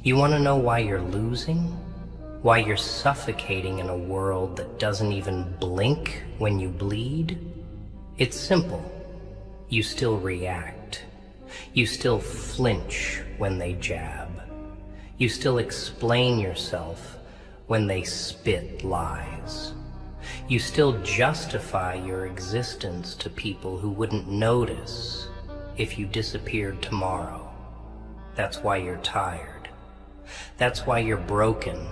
You want to know why you're losing? Why you're suffocating in a world that doesn't even blink when you bleed? It's simple. You still react. You still flinch when they jab. You still explain yourself when they spit lies. You still justify your existence to people who wouldn't notice if you disappeared tomorrow. That's why you're tired. That's why you're broken.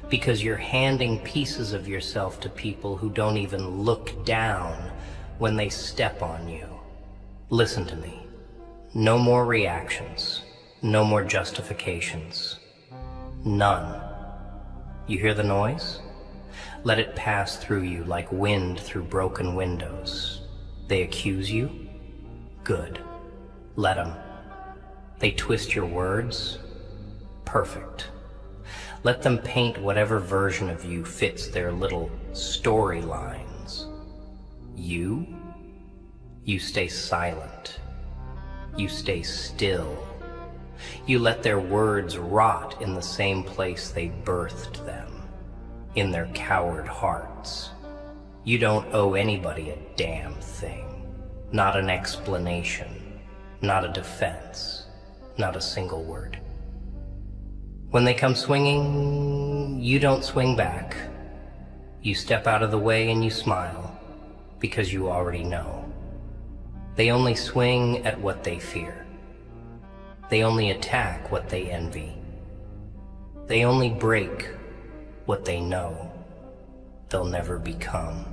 Because you're handing pieces of yourself to people who don't even look down when they step on you. Listen to me. No more reactions. No more justifications. None. You hear the noise? Let it pass through you like wind through broken windows. They accuse you? Good. Let them. They twist your words? Perfect. Let them paint whatever version of you fits their little storylines. You stay silent. You stay still. You let their words rot in the same place they birthed them, in their coward hearts. You don't owe anybody a damn thing. Not an explanation. Not a defense. Not a single word. When they come swinging, you don't swing back. You step out of the way and you smile, because you already know. They only swing at what they fear. They only attack what they envy. They only break what they know they'll never become.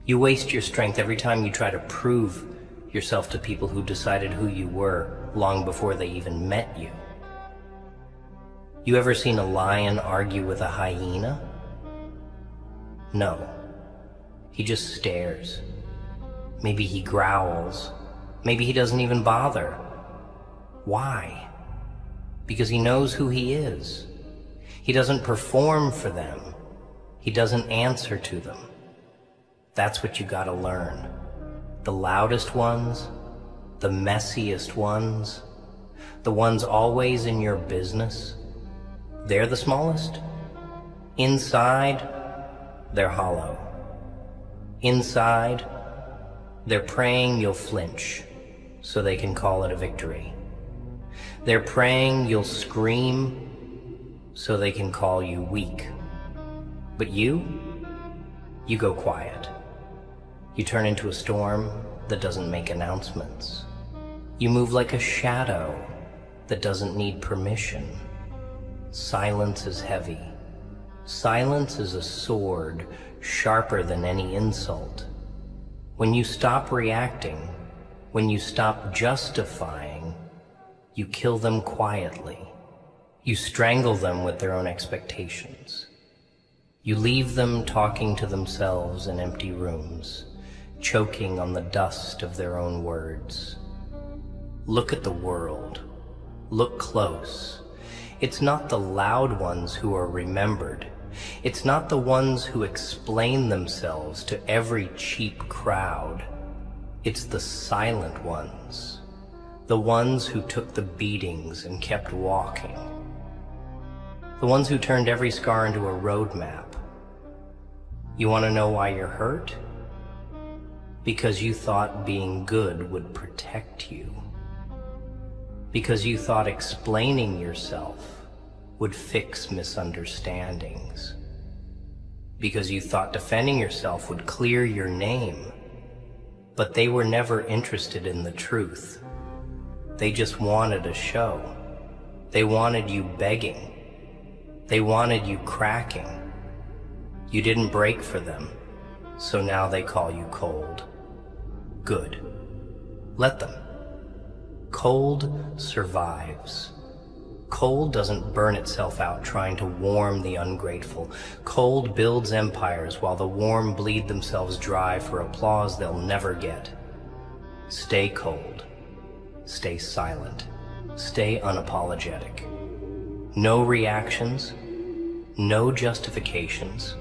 You waste your strength every time you try to prove yourself to people who decided who you were long before they even met you. You ever seen a lion argue with a hyena? No. He just stares. Maybe he growls. Maybe he doesn't even bother. Why? Because he knows who he is. He doesn't perform for them. He doesn't answer to them. That's what you gotta learn. The loudest ones, the messiest ones, the ones always in your business, they're the smallest. Inside, they're hollow. Inside, they're praying you'll flinch so they can call it a victory. They're praying you'll scream so they can call you weak. But you go quiet. You turn into a storm that doesn't make announcements. You move like a shadow that doesn't need permission. Silence is heavy. Silence is a sword sharper than any insult. When you stop reacting, when you stop justifying, you kill them quietly. You strangle them with their own expectations. You leave them talking to themselves in empty rooms, choking on the dust of their own words. Look at the world. Look close. It's not the loud ones who are remembered. It's not the ones who explain themselves to every cheap crowd. It's the silent ones. The ones who took the beatings and kept walking. The ones who turned every scar into a roadmap. You want to know why you're hurt? Because you thought being good would protect you. Because you thought explaining yourself would fix misunderstandings. Because you thought defending yourself would clear your name. But they were never interested in the truth. They just wanted a show. They wanted you begging. They wanted you cracking. You didn't break for them, so now they call you cold. Good. Let them. Cold survives. Cold doesn't burn itself out trying to warm the ungrateful. Cold builds empires while the warm bleed themselves dry for applause they'll never get. Stay cold. Stay silent. Stay unapologetic. No reactions. No justifications.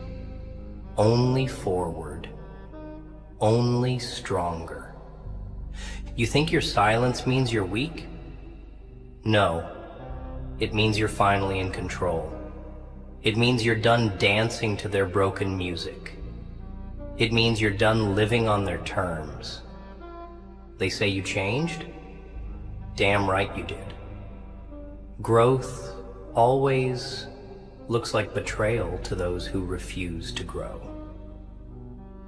Only forward. Only stronger. You think your silence means you're weak? No, It means you're finally in control. It means you're done dancing to their broken music. It means you're done living on their terms. They say you changed? Damn right you did. Growth always looks like betrayal to those who refuse to grow.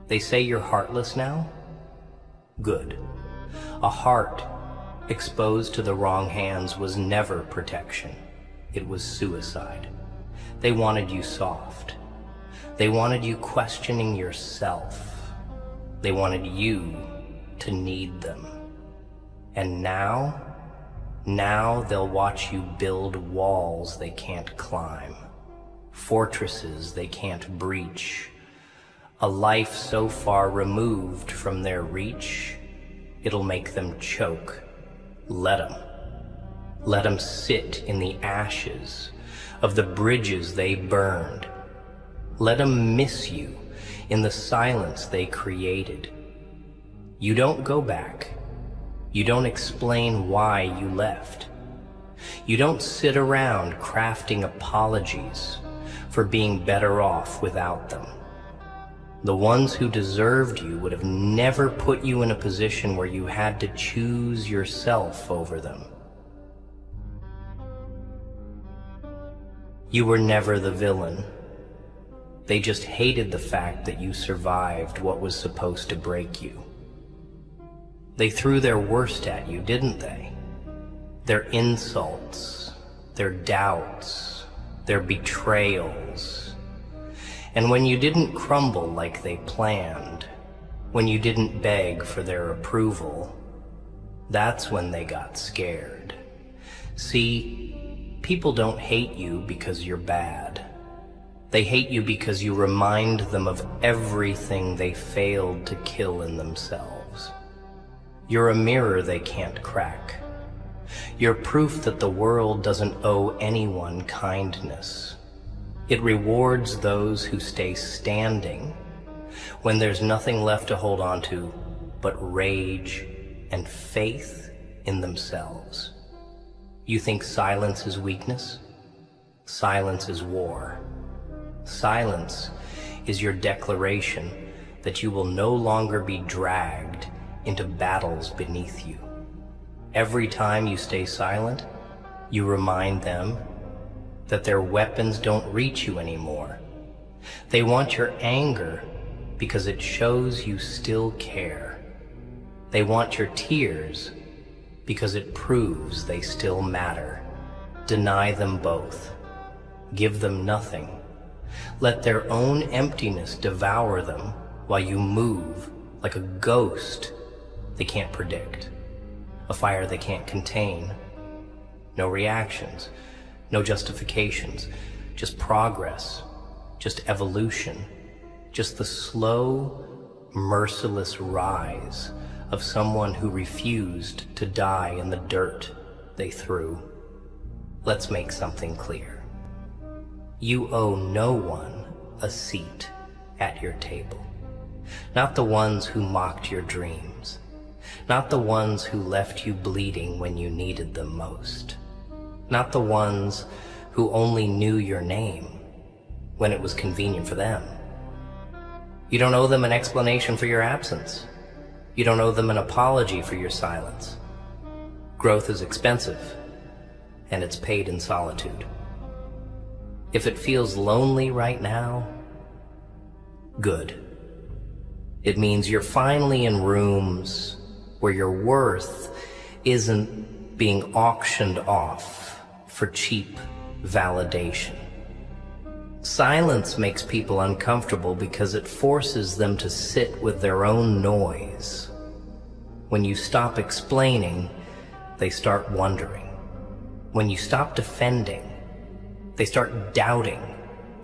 They say you're heartless now? Good. A heart exposed to the wrong hands was never protection. It was suicide. They wanted you soft. They wanted you questioning yourself. They wanted you to need them. And now they'll watch you build walls they can't climb, fortresses they can't breach, a life so far removed from their reach, it'll make them choke. Let them sit in the ashes of the bridges they burned. Let them miss you in the silence they created. You don't go back. You don't explain why you left. You don't sit around crafting apologies for being better off without them. The ones who deserved you would have never put you in a position where you had to choose yourself over them. You were never the villain. They just hated the fact that you survived what was supposed to break you. They threw their worst at you, didn't they? Their insults, their doubts, their betrayals. And when you didn't crumble like they planned, when you didn't beg for their approval, that's when they got scared. See, people don't hate you because you're bad. They hate you because you remind them of everything they failed to kill in themselves. You're a mirror they can't crack. You're proof that the world doesn't owe anyone kindness. It rewards those who stay standing when there's nothing left to hold on to but rage and faith in themselves. You think silence is weakness? Silence is war. Silence is your declaration that you will no longer be dragged into battles beneath you. Every time you stay silent, you remind them that their weapons don't reach you anymore. They want your anger because it shows you still care. They want your tears because it proves they still matter. Deny them both. Give them nothing. Let their own emptiness devour them while you move like a ghost they can't predict, a fire they can't contain. No reactions, no justifications, just progress, just evolution, just the slow, merciless rise of someone who refused to die in the dirt they threw. Let's make something clear. You owe no one a seat at your table. Not the ones who mocked your dreams. Not the ones who left you bleeding when you needed them most. Not the ones who only knew your name when it was convenient for them. You don't owe them an explanation for your absence. You don't owe them an apology for your silence. Growth is expensive, and it's paid in solitude. If it feels lonely right now, good. It means you're finally in rooms where your worth isn't being auctioned off for cheap validation. Silence makes people uncomfortable because it forces them to sit with their own noise. When you stop explaining, they start wondering. When you stop defending, they start doubting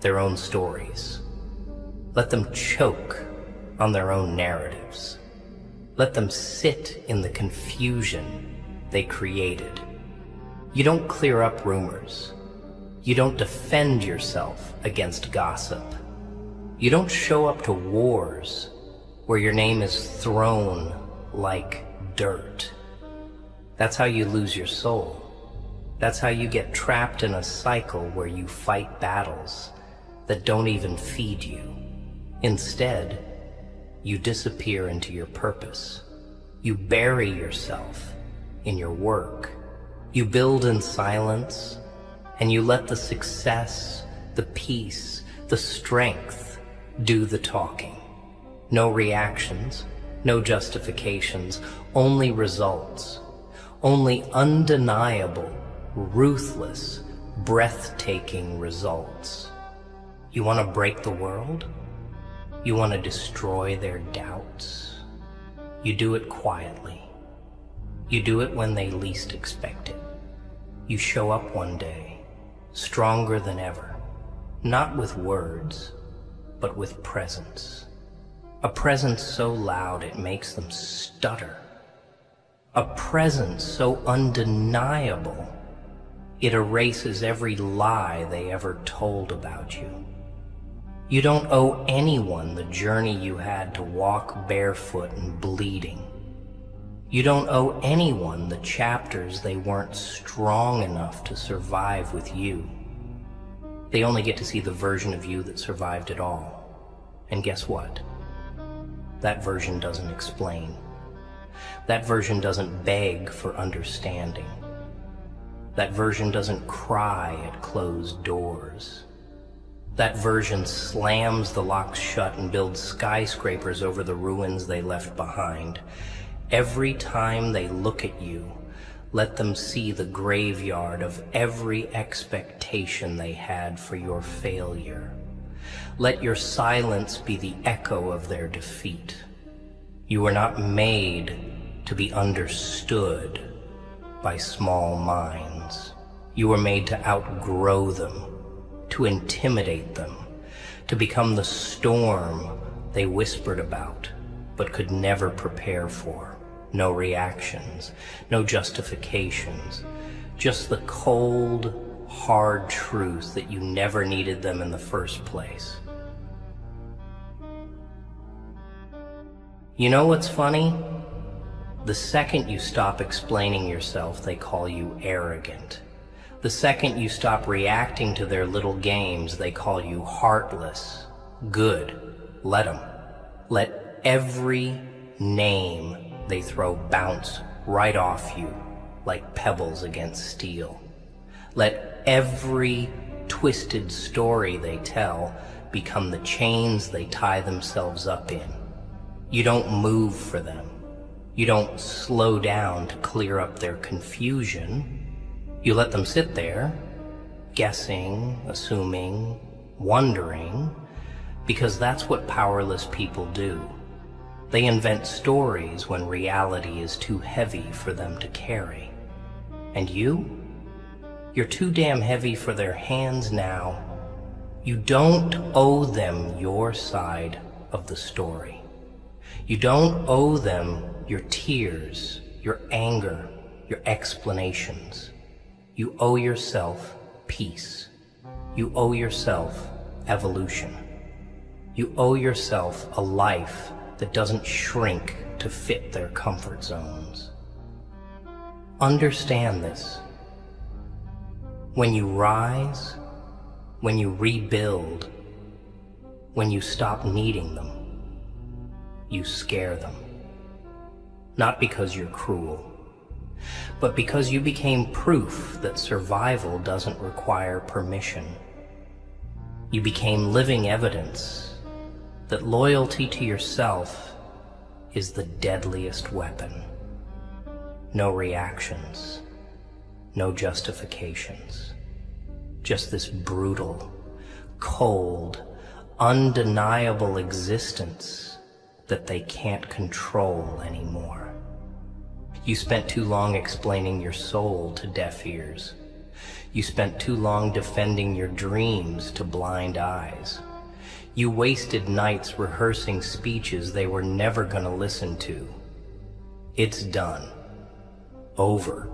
their own stories. Let them choke on their own narratives. Let them sit in the confusion they created. You don't clear up rumors. You don't defend yourself against gossip. You don't show up to wars where your name is thrown like dirt. That's how you lose your soul. That's how you get trapped in a cycle where you fight battles that don't even feed you. Instead, you disappear into your purpose. You bury yourself in your work. You build in silence, and you let the success, the peace, the strength do the talking. No reactions, no justifications, only results. Only undeniable, ruthless, breathtaking results. You want to break the world? You want to destroy their doubts? You do it quietly. You do it when they least expect it. You show up one day, stronger than ever, not with words, but with presence. A presence so loud it makes them stutter. A presence so undeniable it erases every lie they ever told about you. You don't owe anyone the journey you had to walk barefoot and bleeding. You don't owe anyone the chapters they weren't strong enough to survive with you. They only get to see the version of you that survived it all. And guess what? That version doesn't explain. That version doesn't beg for understanding. That version doesn't cry at closed doors. That version slams the locks shut and builds skyscrapers over the ruins they left behind. Every time they look at you, let them see the graveyard of every expectation they had for your failure. Let your silence be the echo of their defeat. You were not made to be understood by small minds. You were made to outgrow them, to intimidate them, to become the storm they whispered about, but could never prepare for. No reactions, no justifications, just the cold, hard truth that you never needed them in the first place. You know what's funny? The second you stop explaining yourself, they call you arrogant. The second you stop reacting to their little games, they call you heartless. Good. Let them. Let every name they throw bounce right off you like pebbles against steel. Let every twisted story they tell become the chains they tie themselves up in. You don't move for them. You don't slow down to clear up their confusion. You let them sit there, guessing, assuming, wondering, because that's what powerless people do. They invent stories when reality is too heavy for them to carry. And you? You're too damn heavy for their hands now. You don't owe them your side of the story. You don't owe them your tears, your anger, your explanations. You owe yourself peace. You owe yourself evolution. You owe yourself a life that doesn't shrink to fit their comfort zones. Understand this. When you rise, when you rebuild, when you stop needing them, you scare them. Not because you're cruel, but because you became proof that survival doesn't require permission. You became living evidence that loyalty to yourself is the deadliest weapon. No reactions, no justifications, just this brutal, cold, undeniable existence that they can't control anymore. You spent too long explaining your soul to deaf ears. You spent too long defending your dreams to blind eyes. You wasted nights rehearsing speeches they were never going to listen to. It's done. Over.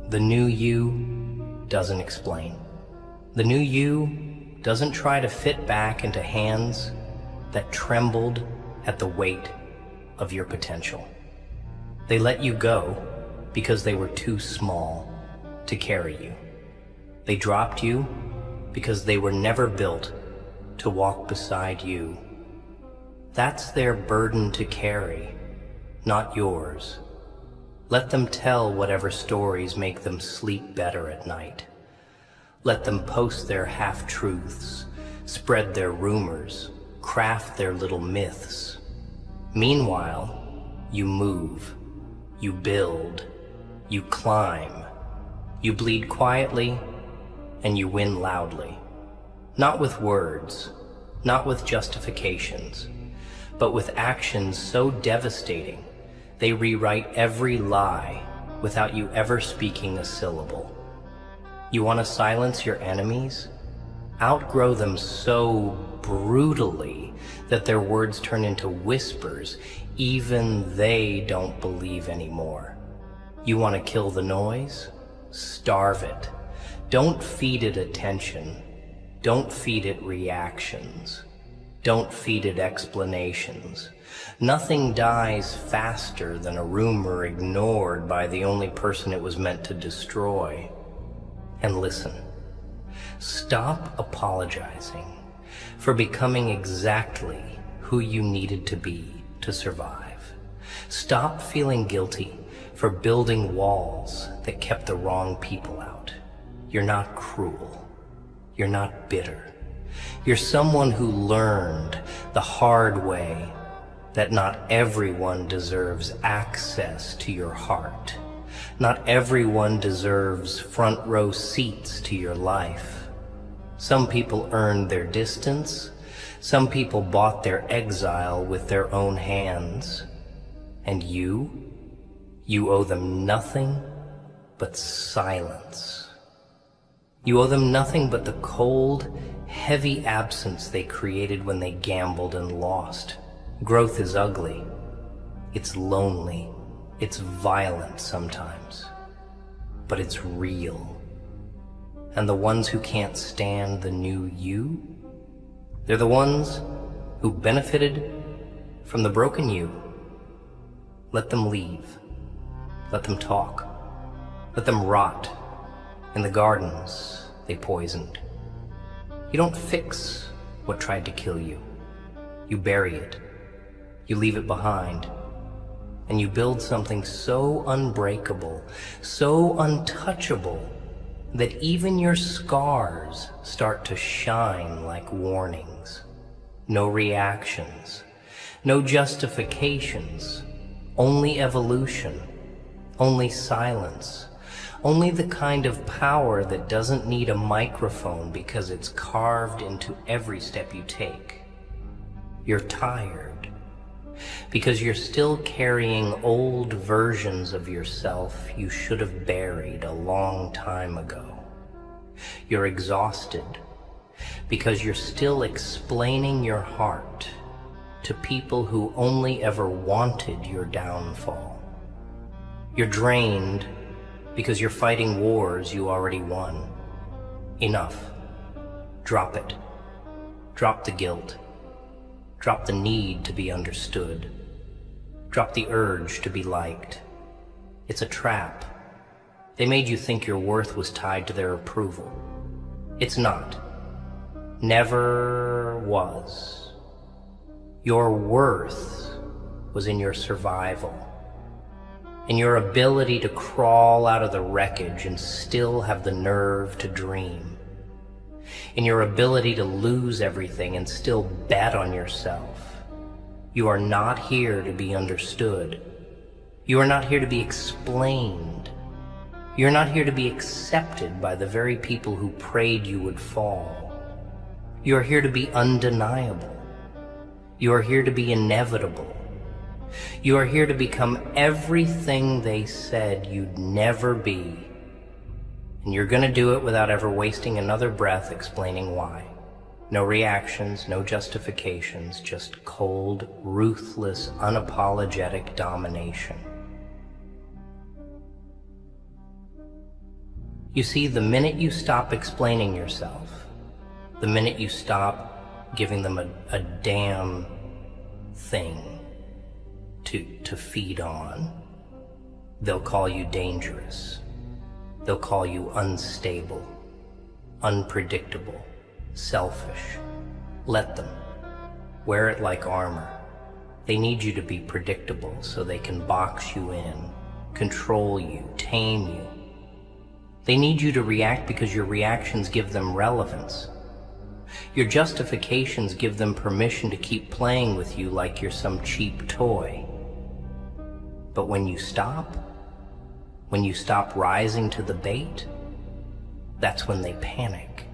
The new you doesn't explain. The new you doesn't try to fit back into hands that trembled at the weight of your potential. They let you go because they were too small to carry you. They dropped you because they were never built to walk beside you. That's their burden to carry, not yours. Let them tell whatever stories make them sleep better at night. Let them post their half-truths, spread their rumors, craft their little myths. Meanwhile, you move, you build, you climb, you bleed quietly, and you win loudly. Not with words, not with justifications, but with actions so devastating they rewrite every lie without you ever speaking a syllable. You want to silence your enemies? Outgrow them so brutally that their words turn into whispers even they don't believe anymore. You want to kill the noise? Starve it. Don't feed it attention. Don't feed it reactions. Don't feed it explanations. Nothing dies faster than a rumor ignored by the only person it was meant to destroy. And listen, stop apologizing for becoming exactly who you needed to be to survive. Stop feeling guilty for building walls that kept the wrong people out. You're not cruel. You're not bitter. You're someone who learned the hard way that not everyone deserves access to your heart. Not everyone deserves front row seats to your life. Some people earned their distance. Some people bought their exile with their own hands. And you owe them nothing but silence. You owe them nothing but the cold, heavy absence they created when they gambled and lost. Growth is ugly. It's lonely. It's violent sometimes. But it's real. And the ones who can't stand the new you, they're the ones who benefited from the broken you. Let them leave. Let them talk. Let them rot in the gardens they poisoned. You don't fix what tried to kill you. You bury it. You leave it behind. And you build something so unbreakable, so untouchable, that even your scars start to shine like warnings. No reactions, no justifications, only evolution, only silence, only the kind of power that doesn't need a microphone because it's carved into every step you take. You're tired because you're still carrying old versions of yourself you should have buried a long time ago. You're exhausted because you're still explaining your heart to people who only ever wanted your downfall. You're drained because you're fighting wars you already won. Enough. Drop it. Drop the guilt. Drop the need to be understood. Drop the urge to be liked. It's a trap. They made you think your worth was tied to their approval. It's not. Never was. Your worth was in your survival, in your ability to crawl out of the wreckage and still have the nerve to dream, in your ability to lose everything and still bet on yourself. You are not here to be understood. You are not here to be explained. You're not here to be accepted by the very people who prayed you would fall. You are here to be undeniable. You are here to be inevitable. You are here to become everything they said you'd never be. And you're going to do it without ever wasting another breath explaining why. No reactions, no justifications, just cold, ruthless, unapologetic domination. You see, the minute you stop explaining yourself, the minute you stop giving them a damn thing to feed on, they'll call you dangerous. They'll call you unstable, unpredictable, selfish. Let them. Wear it like armor. They need you to be predictable so they can box you in, control you, tame you. They need you to react because your reactions give them relevance. Your justifications give them permission to keep playing with you like you're some cheap toy. But when you stop rising to the bait, that's when they panic.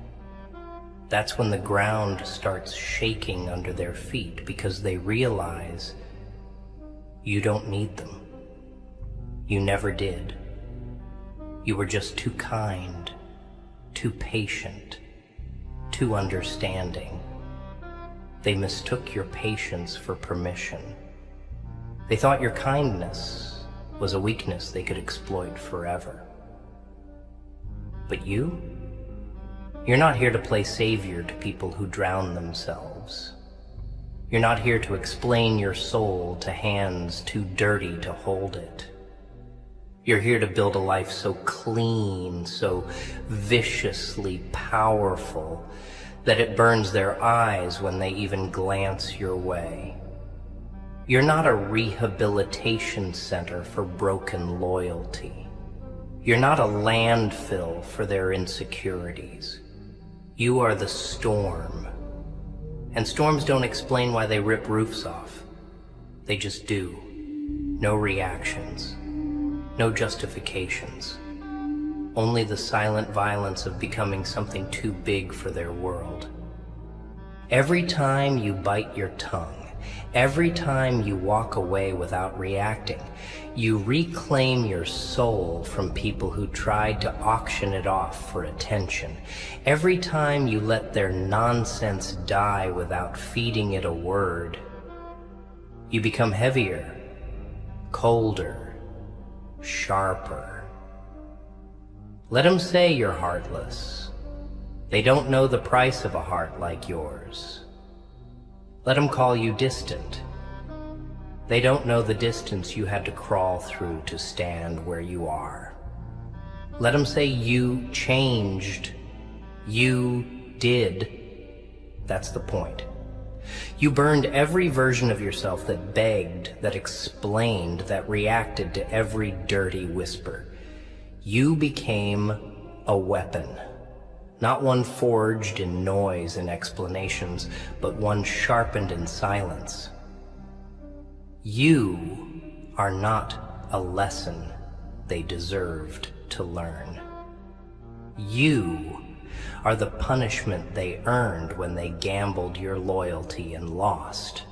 That's when the ground starts shaking under their feet because they realize you don't need them. You never did. You were just too kind, too patient, too understanding. They mistook your patience for permission. They thought your kindness was a weakness they could exploit forever. But you're not here to play savior to people who drown themselves. You're not here to explain your soul to hands too dirty to hold it. You're here to build a life so clean, so viciously powerful, that it burns their eyes when they even glance your way. You're not a rehabilitation center for broken loyalty. You're not a landfill for their insecurities. You are the storm. And storms don't explain why they rip roofs off. They just do. No reactions. No justifications. Only the silent violence of becoming something too big for their world. Every time you bite your tongue, every time you walk away without reacting, you reclaim your soul from people who tried to auction it off for attention. Every time you let their nonsense die without feeding it a word, you become heavier, colder, sharper. Let them say you're heartless. They don't know the price of a heart like yours. Let them call you distant. They don't know the distance you had to crawl through to stand where you are. Let them say you changed. You did. That's the point. You burned every version of yourself that begged, that explained, that reacted to every dirty whisper. You became a weapon. Not one forged in noise and explanations, but one sharpened in silence. You are not a lesson they deserved to learn. You are the punishment they earned when they gambled your loyalty and lost.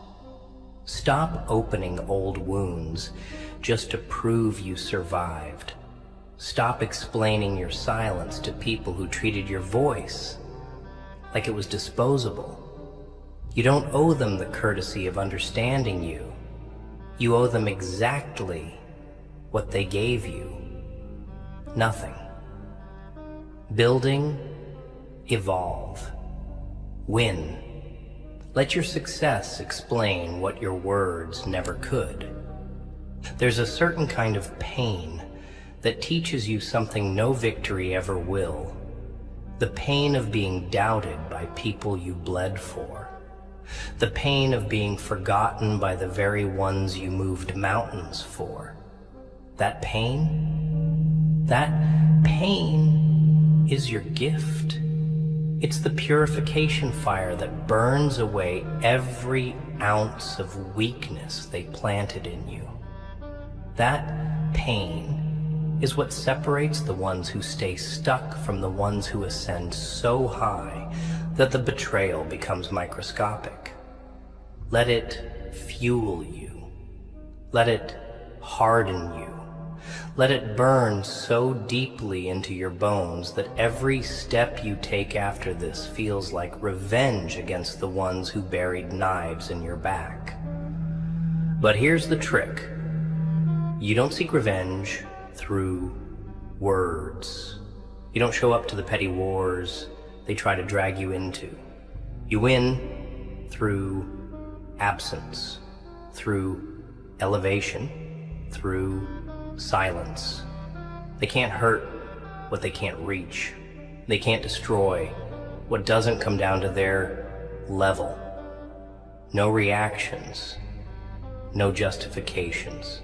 Stop opening old wounds just to prove you survived. Stop explaining your silence to people who treated your voice like it was disposable. You don't owe them the courtesy of understanding you. You owe them exactly what they gave you. Nothing. Building, evolve, win. Let your success explain what your words never could. There's a certain kind of pain that teaches you something no victory ever will. The pain of being doubted by people you bled for. The pain of being forgotten by the very ones you moved mountains for. That pain is your gift. It's the purification fire that burns away every ounce of weakness they planted in you. That pain is what separates the ones who stay stuck from the ones who ascend so high that the betrayal becomes microscopic. Let it fuel you. Let it harden you. Let it burn so deeply into your bones that every step you take after this feels like revenge against the ones who buried knives in your back. But here's the trick. You don't seek revenge through words. You don't show up to the petty wars they try to drag you into. You win through absence, through elevation, through silence. They can't hurt what they can't reach. They can't destroy what doesn't come down to their level. No reactions, no justifications.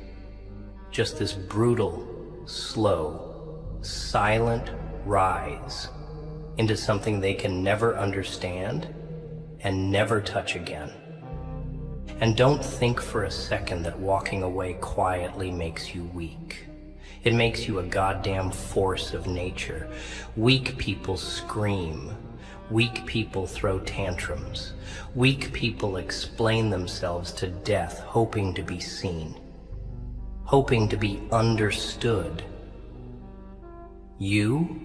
Just this brutal, slow, silent rise into something they can never understand and never touch again. And don't think for a second that walking away quietly makes you weak. It makes you a goddamn force of nature. Weak people scream. Weak people throw tantrums. Weak people explain themselves to death, hoping to be seen, hoping to be understood. You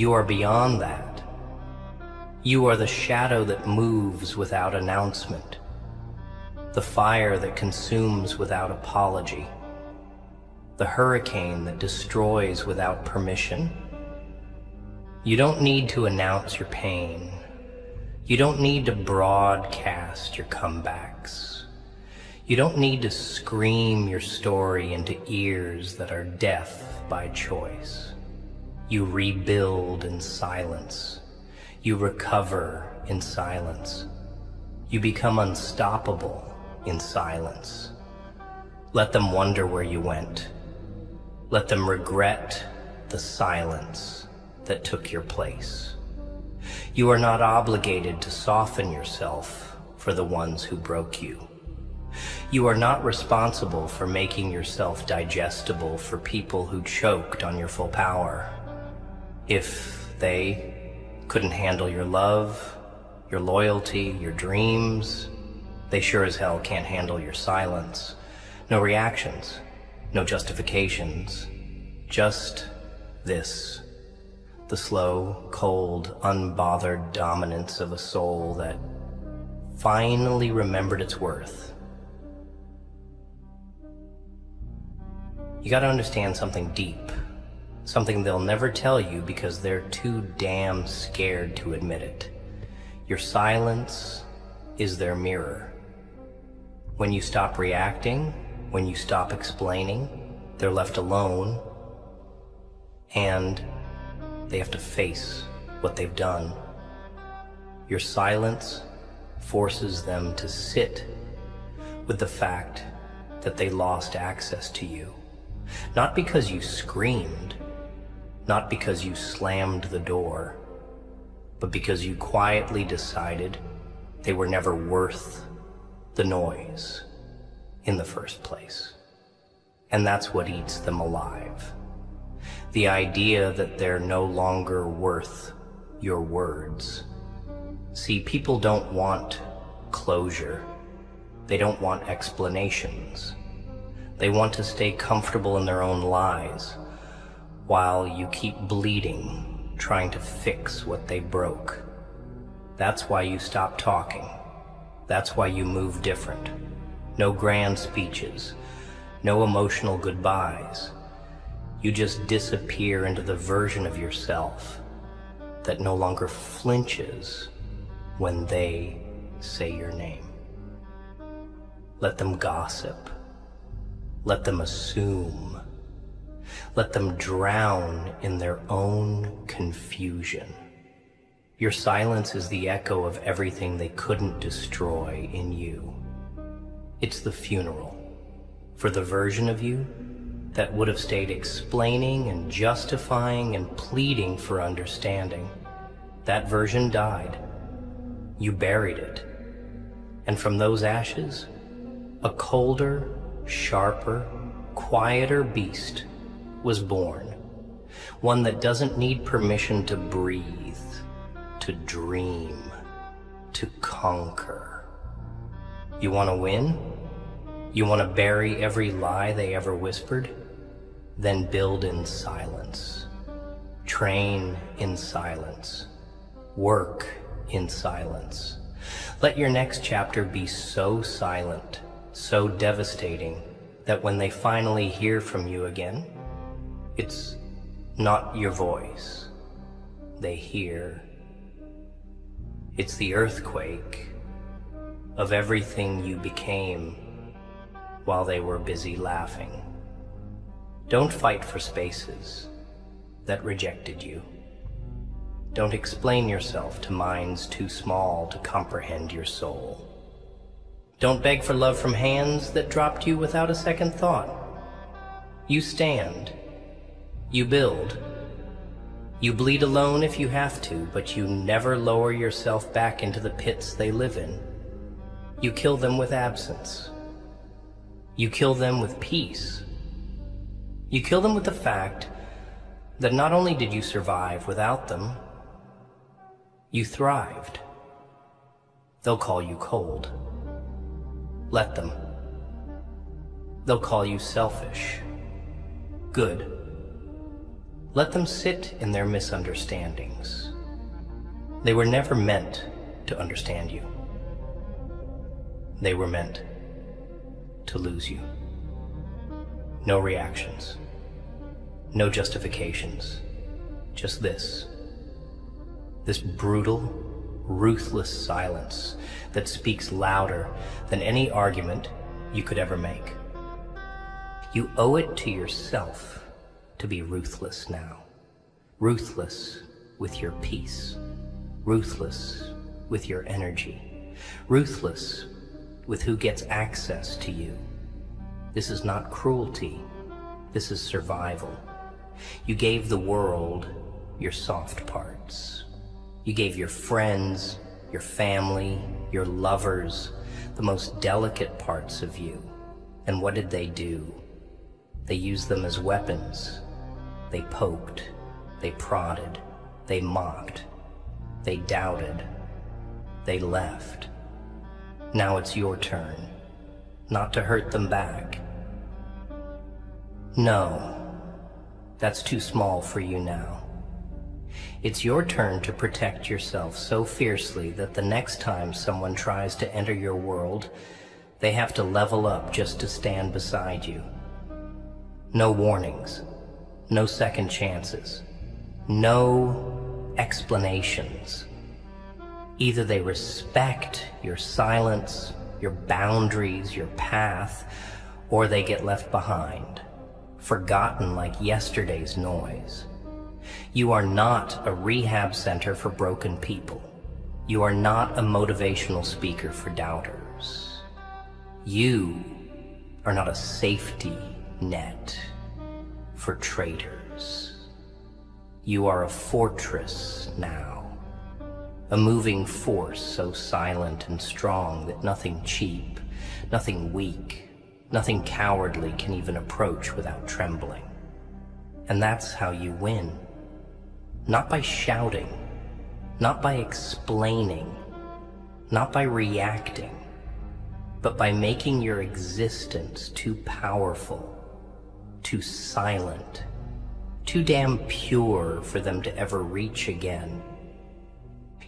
are beyond that. You are the shadow that moves without announcement, the fire that consumes without apology, the hurricane that destroys without permission. You don't need to announce your pain. You don't need to broadcast your comebacks. You don't need to scream your story into ears that are deaf by choice. You rebuild in silence. You recover in silence. You become unstoppable in silence. Let them wonder where you went. Let them regret the silence that took your place. You are not obligated to soften yourself for the ones who broke you. You are not responsible for making yourself digestible for people who choked on your full power. If they couldn't handle your love, your loyalty, your dreams, they sure as hell can't handle your silence. No reactions, no justifications, just this. The slow, cold, unbothered dominance of a soul that finally remembered its worth. You gotta understand something deep, something they'll never tell you because they're too damn scared to admit it. Your silence is their mirror. When you stop reacting, when you stop explaining, they're left alone, and they have to face what they've done. Your silence forces them to sit with the fact that they lost access to you. Not because you screamed, not because you slammed the door, but because you quietly decided they were never worth the noise in the first place. And that's what eats them alive. The idea that they're no longer worth your words. See, people don't want closure. They don't want explanations. They want to stay comfortable in their own lies while you keep bleeding, trying to fix what they broke. That's why you stop talking. That's why you move different. No grand speeches, no emotional goodbyes. You just disappear into the version of yourself that no longer flinches when they say your name. Let them gossip. Let them assume. Let them drown in their own confusion. Your silence is the echo of everything they couldn't destroy in you. It's the funeral for the version of you that would have stayed explaining and justifying and pleading for understanding. That version died. You buried it. And from those ashes, a colder, sharper, quieter beast was born. One that doesn't need permission to breathe, to dream, to conquer. You want to win? You want to bury every lie they ever whispered? Then build in silence. Train in silence. Work in silence. Let your next chapter be so silent, so devastating, that when they finally hear from you again, it's not your voice they hear. It's the earthquake of everything you became while they were busy laughing. Don't fight for spaces. that rejected you. Don't explain yourself to minds too small to comprehend your soul. Don't beg for love from hands that dropped you without a second thought. You stand. You build. You bleed alone if you have to, but you never lower yourself back into the pits they live in. You kill them with absence. You kill them with peace. You kill them with the fact that not only did you survive without them, you thrived. They'll call you cold. Let them. They'll call you selfish. Good. Let them sit in their misunderstandings. They were never meant to understand you. They were meant to lose you. No reactions. No justifications. Just this. This brutal, ruthless silence that speaks louder than any argument you could ever make. You owe it to yourself to be ruthless now. Ruthless with your peace. Ruthless with your energy. Ruthless with who gets access to you. This is not cruelty. This is survival. You gave the world your soft parts. You gave your friends, your family, your lovers, the most delicate parts of you. And what did they do? They used them as weapons. They poked, they prodded, they mocked, they doubted, they left. Now it's your turn, not to hurt them back. No, that's too small for you now. It's your turn to protect yourself so fiercely that the next time someone tries to enter your world, they have to level up just to stand beside you. No warnings, no second chances, no explanations. Either they respect your silence, your boundaries, your path, or they get left behind, forgotten like yesterday's noise. You are not a rehab center for broken people. You are not a motivational speaker for doubters. You are not a safety net for traitors. You are a fortress now, a moving force so silent and strong that nothing cheap, nothing weak, nothing cowardly can even approach without trembling. And that's how you win. Not by shouting, not by explaining, not by reacting, but by making your existence too powerful, too silent, too damn pure for them to ever reach again.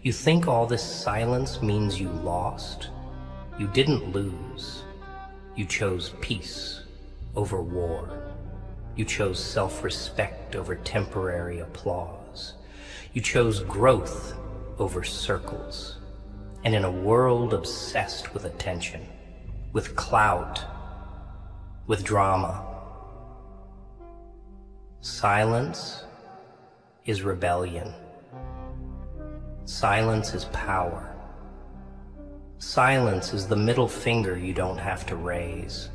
You think all this silence means you lost? You didn't lose. You chose peace over war. You chose self-respect over temporary applause. You chose growth over circles. And in a world obsessed with attention, with clout, with drama, silence is rebellion. Silence is power. Silence is the middle finger you don't have to raise.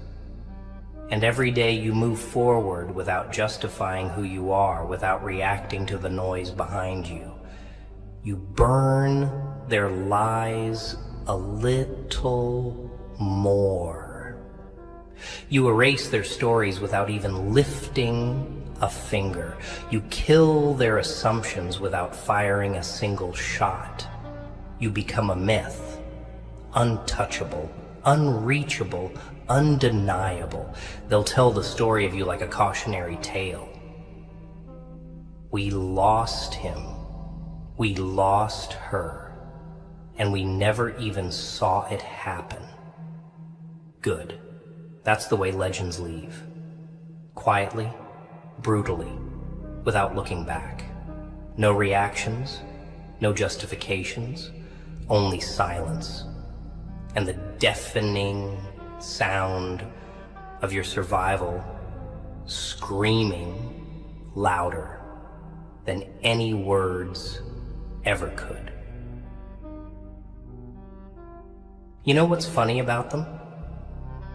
And every day you move forward without justifying who you are, without reacting to the noise behind you. You burn their lies a little more. You erase their stories without even lifting a finger. You kill their assumptions without firing a single shot. You become a myth, untouchable, unreachable, undeniable. They'll tell the story of you like a cautionary tale. We lost him. We lost her. And we never even saw it happen. Good. That's the way legends leave. Quietly, brutally, without looking back. No reactions, no justifications, only silence. And the deafening sound of your survival screaming louder than any words ever could. You know what's funny about them?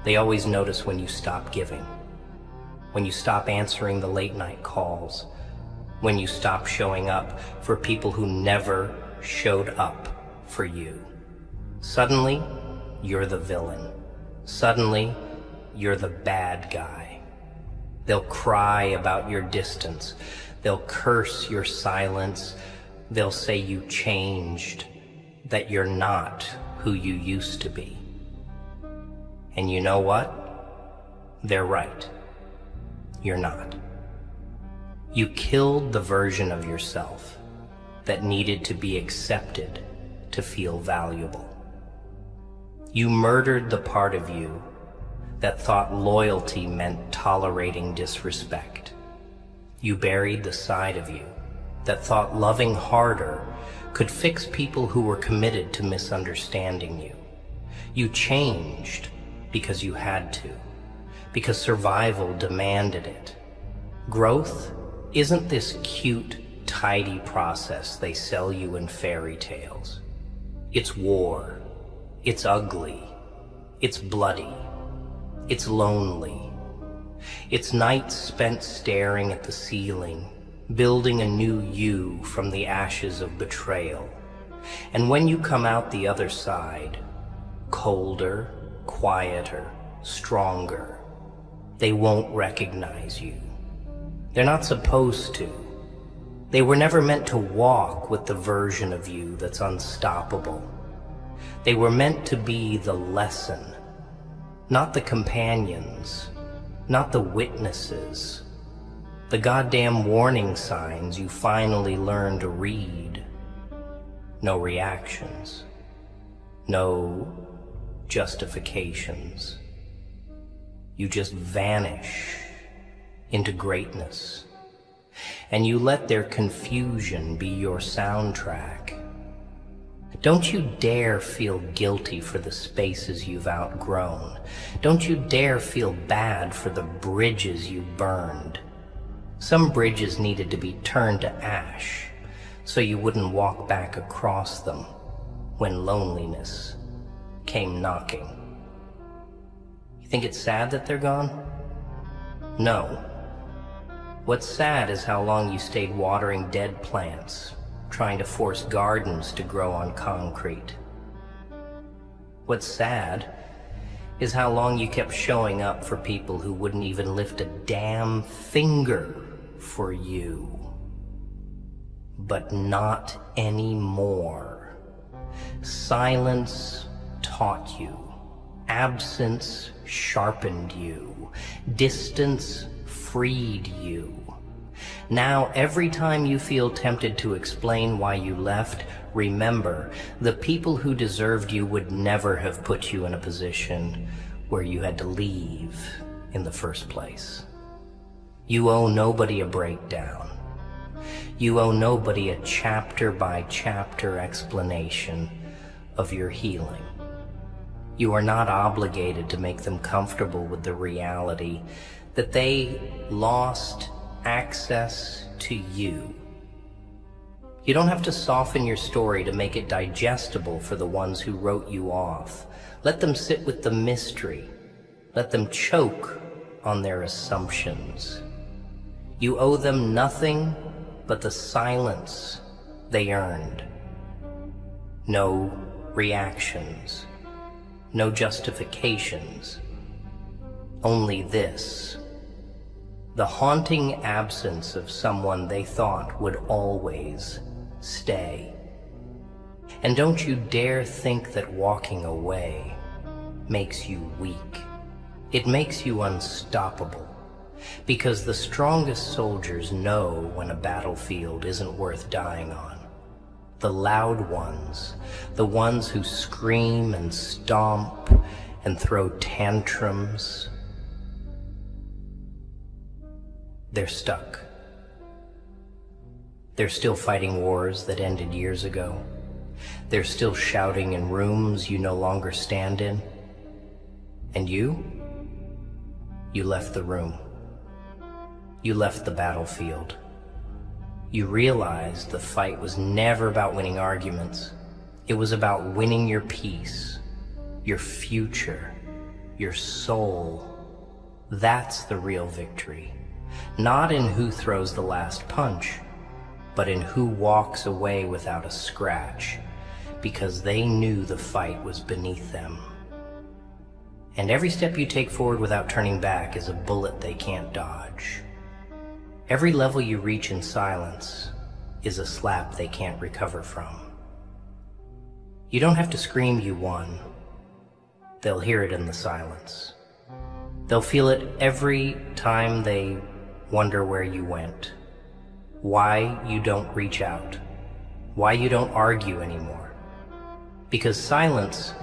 They always notice when you stop giving, when you stop answering the late night calls, when you stop showing up for people who never showed up for you. Suddenly, you're the villain. Suddenly, you're the bad guy. They'll cry about your distance. They'll curse your silence. They'll say you changed, that you're not who you used to be. And you know what? They're right. You're not. You killed the version of yourself that needed to be accepted to feel valuable. You murdered the part of you that thought loyalty meant tolerating disrespect. You buried the side of you that thought loving harder could fix people who were committed to misunderstanding you. You changed because you had to, because survival demanded it. Growth isn't this cute, tidy process they sell you in fairy tales. It's war. It's ugly. It's bloody. It's lonely. It's nights spent staring at the ceiling, building a new you from the ashes of betrayal. And when you come out the other side, colder, quieter, stronger, they won't recognize you. They're not supposed to. They were never meant to walk with the version of you that's unstoppable. They were meant to be the lesson, not the companions, not the witnesses, the goddamn warning signs you finally learn to read. No reactions, no justifications. You just vanish into greatness, and you let their confusion be your soundtrack. Don't you dare feel guilty for the spaces you've outgrown. Don't you dare feel bad for the bridges you burned. Some bridges needed to be turned to ash so you wouldn't walk back across them when loneliness came knocking. You think it's sad that they're gone? No. What's sad is how long you stayed watering dead plants, trying to force gardens to grow on concrete. What's sad is how long you kept showing up for people who wouldn't even lift a damn finger for you. But not anymore. Silence taught you. Absence sharpened you. Distance freed you. Now, every time you feel tempted to explain why you left, remember, the people who deserved you would never have put you in a position where you had to leave in the first place. You owe nobody a breakdown. You owe nobody a chapter-by-chapter explanation of your healing. You are not obligated to make them comfortable with the reality that they lost access to you. You don't have to soften your story to make it digestible for the ones who wrote you off. Let them sit with the mystery. Let them choke on their assumptions. You owe them nothing but the silence they earned. No reactions. No justifications. Only this. The haunting absence of someone they thought would always stay. And don't you dare think that walking away makes you weak. It makes you unstoppable. Because the strongest soldiers know when a battlefield isn't worth dying on. The loud ones, the ones who scream and stomp and throw tantrums, they're stuck. They're still fighting wars that ended years ago. They're still shouting in rooms you no longer stand in. And you left the room. You left the battlefield. you realized the fight was never about winning arguments. It was about winning your peace, your future, your soul. That's the real victory. Not in who throws the last punch, but in who walks away without a scratch, because they knew the fight was beneath them. And every step you take forward without turning back is a bullet they can't dodge. Every level you reach in silence is a slap they can't recover from. You don't have to scream you won. They'll hear it in the silence. They'll feel it every time they wonder where you went, why you don't reach out, why you don't argue anymore. Because silence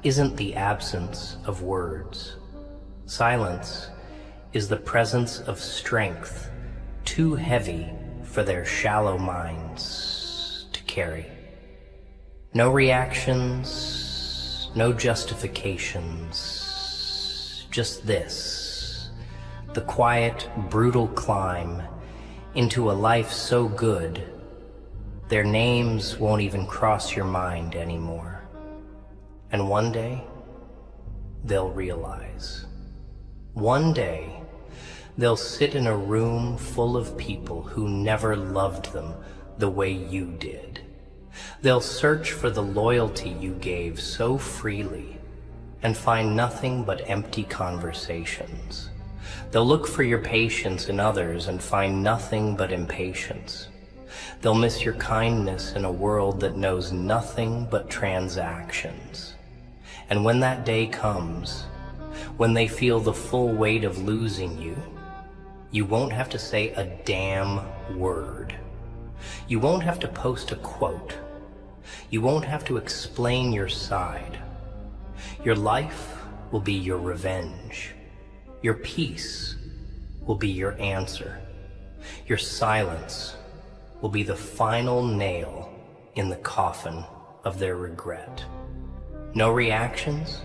isn't the absence of words. Silence is the presence of strength too heavy for their shallow minds to carry. No reactions, no justifications, just this, the quiet, brutal climb into a life so good, their names won't even cross your mind anymore. And one day, they'll realize. One day, they'll sit in a room full of people who never loved them the way you did. They'll search for the loyalty you gave so freely and find nothing but empty conversations. They'll look for your patience in others and find nothing but impatience. They'll miss your kindness in a world that knows nothing but transactions. And when that day comes, when they feel the full weight of losing you, you won't have to say a damn word. You won't have to post a quote. You won't have to explain your side. Your life will be your revenge. Your peace will be your answer. Your silence will be the final nail in the coffin of their regret. No reactions,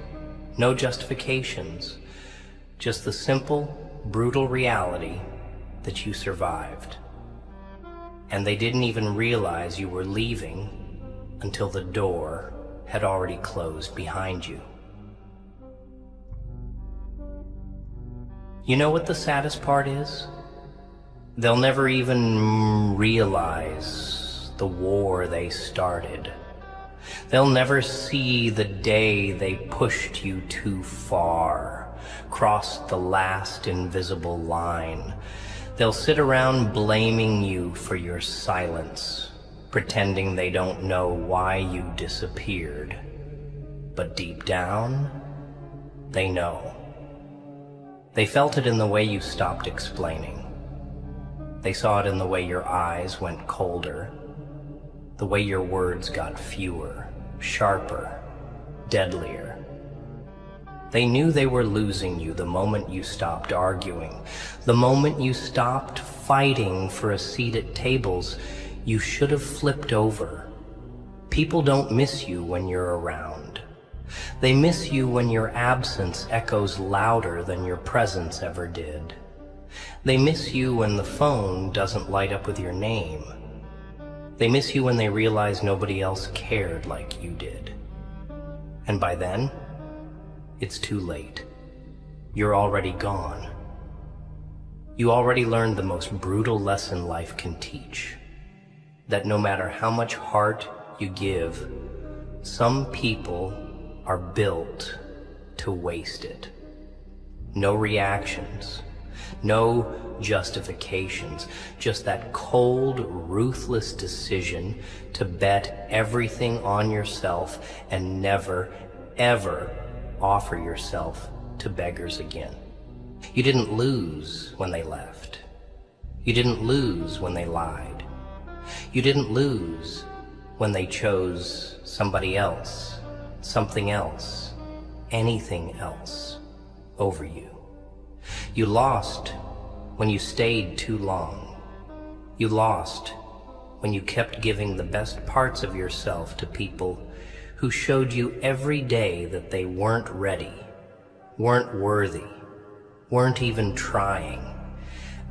no justifications, just the simple, brutal reality that you survived. And they didn't even realize you were leaving until the door had already closed behind you. You know what the saddest part is? They'll never even realize the war they started. They'll never see the day they pushed you too far, crossed the last invisible line. They'll sit around blaming you for your silence, pretending they don't know why you disappeared. But deep down, they know. They felt it in the way you stopped explaining. They saw it in the way your eyes went colder, the way your words got fewer, sharper, deadlier. They knew they were losing you the moment you stopped arguing, the moment you stopped fighting for a seat at tables you should have flipped over. People don't miss you when you're around. They miss you when your absence echoes louder than your presence ever did. They miss you when the phone doesn't light up with your name. They miss you when they realize nobody else cared like you did. And by then, it's too late. You're already gone. You already learned the most brutal lesson life can teach. That no matter how much heart you give, some people are built to waste it. No reactions, no justifications, just that cold, ruthless decision to bet everything on yourself and never, ever offer yourself to beggars again. You didn't lose when they left. You didn't lose when they lied. You didn't lose when they chose somebody else, something else, anything else over you. You lost when you stayed too long. You lost when you kept giving the best parts of yourself to people who showed you every day that they weren't ready, weren't worthy, weren't even trying.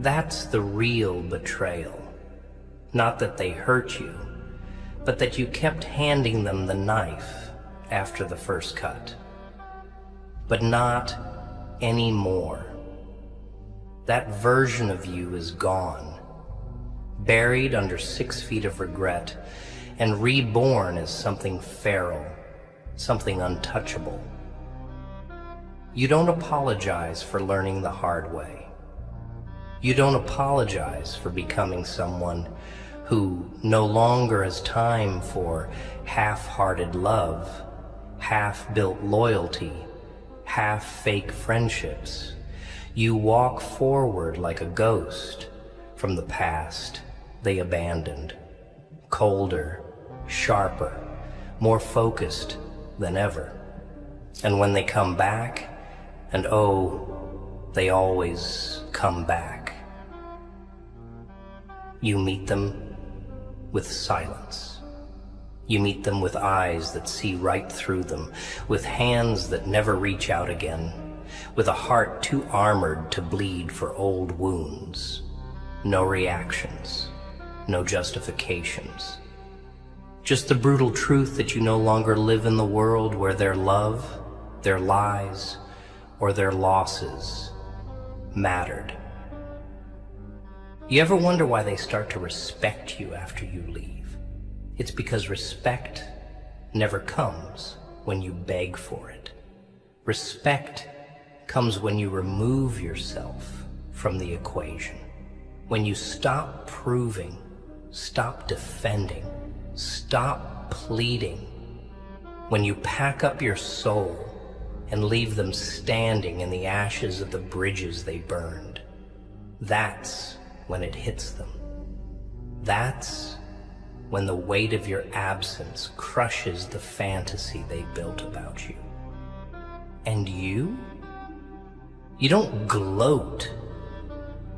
That's the real betrayal. Not that they hurt you, but that you kept handing them the knife after the first cut. But not anymore. That version of you is gone, buried under 6 feet of regret, and reborn as something feral, something untouchable. You don't apologize for learning the hard way. You don't apologize for becoming someone who no longer has time for half-hearted love, half-built loyalty, half-fake friendships. You walk forward like a ghost from the past they abandoned, colder, sharper, more focused than ever. And when they come back, and oh, they always come back, you meet them with silence. You meet them with eyes that see right through them, with hands that never reach out again, with a heart too armored to bleed for old wounds. No reactions, no justifications. Just the brutal truth that you no longer live in the world where their love, their lies, or their losses mattered. You ever wonder why they start to respect you after you leave? It's because respect never comes when you beg for it. Respect comes when you remove yourself from the equation. When you stop proving, stop defending, stop pleading. When you pack up your soul and leave them standing in the ashes of the bridges they burned. That's when it hits them. That's when the weight of your absence crushes the fantasy they built about you. And you don't gloat.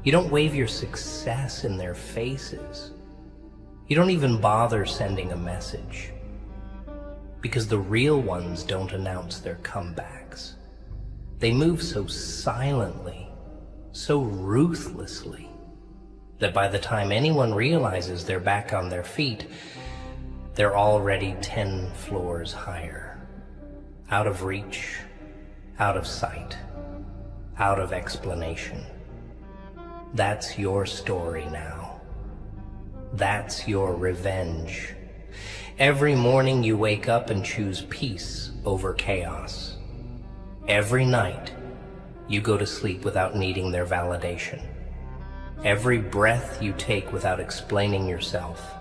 You don't wave your success in their faces. You don't even bother sending a message. Because the real ones don't announce their comebacks. They move so silently, so ruthlessly, that by the time anyone realizes they're back on their feet, they're already 10 floors higher, out of reach, out of sight, out of explanation. That's your story now. That's your revenge. Every morning you wake up and choose peace over chaos. Every night you go to sleep without needing their validation. Every breath you take without explaining yourself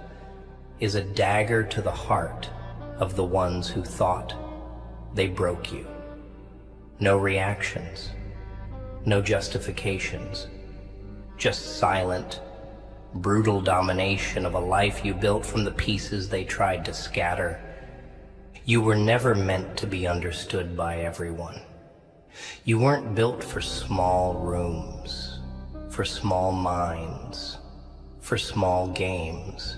is a dagger to the heart of the ones who thought they broke you. No reactions, no justifications, just silent, brutal domination of a life you built from the pieces they tried to scatter. You were never meant to be understood by everyone. You weren't built for small rooms, for small minds, for small games.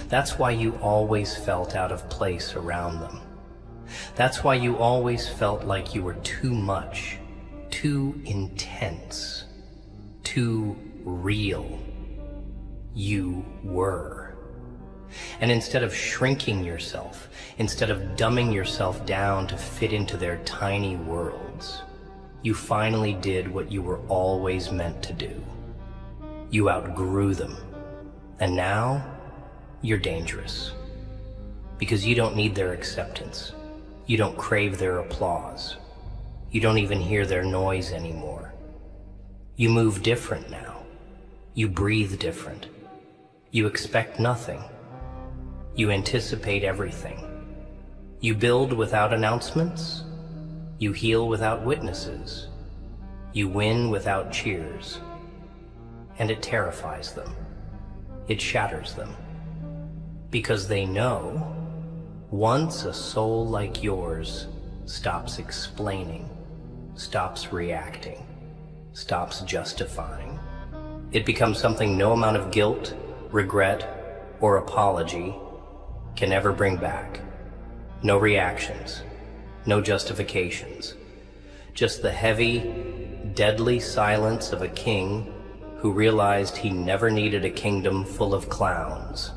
That's why you always felt out of place around them. That's why you always felt like you were too much, too intense, too real. You were. And instead of shrinking yourself, instead of dumbing yourself down to fit into their tiny worlds, you finally did what you were always meant to do. You outgrew them. And now, you're dangerous. Because you don't need their acceptance. You don't crave their applause. You don't even hear their noise anymore. You move different now. You breathe different. You expect nothing. You anticipate everything. You build without announcements. You heal without witnesses. You win without cheers. And it terrifies them. It shatters them. Because they know, once a soul like yours stops explaining, stops reacting, stops justifying, it becomes something no amount of guilt, regret, or apology can ever bring back. No reactions, no justifications, just the heavy, deadly silence of a king who realized he never needed a kingdom full of clowns.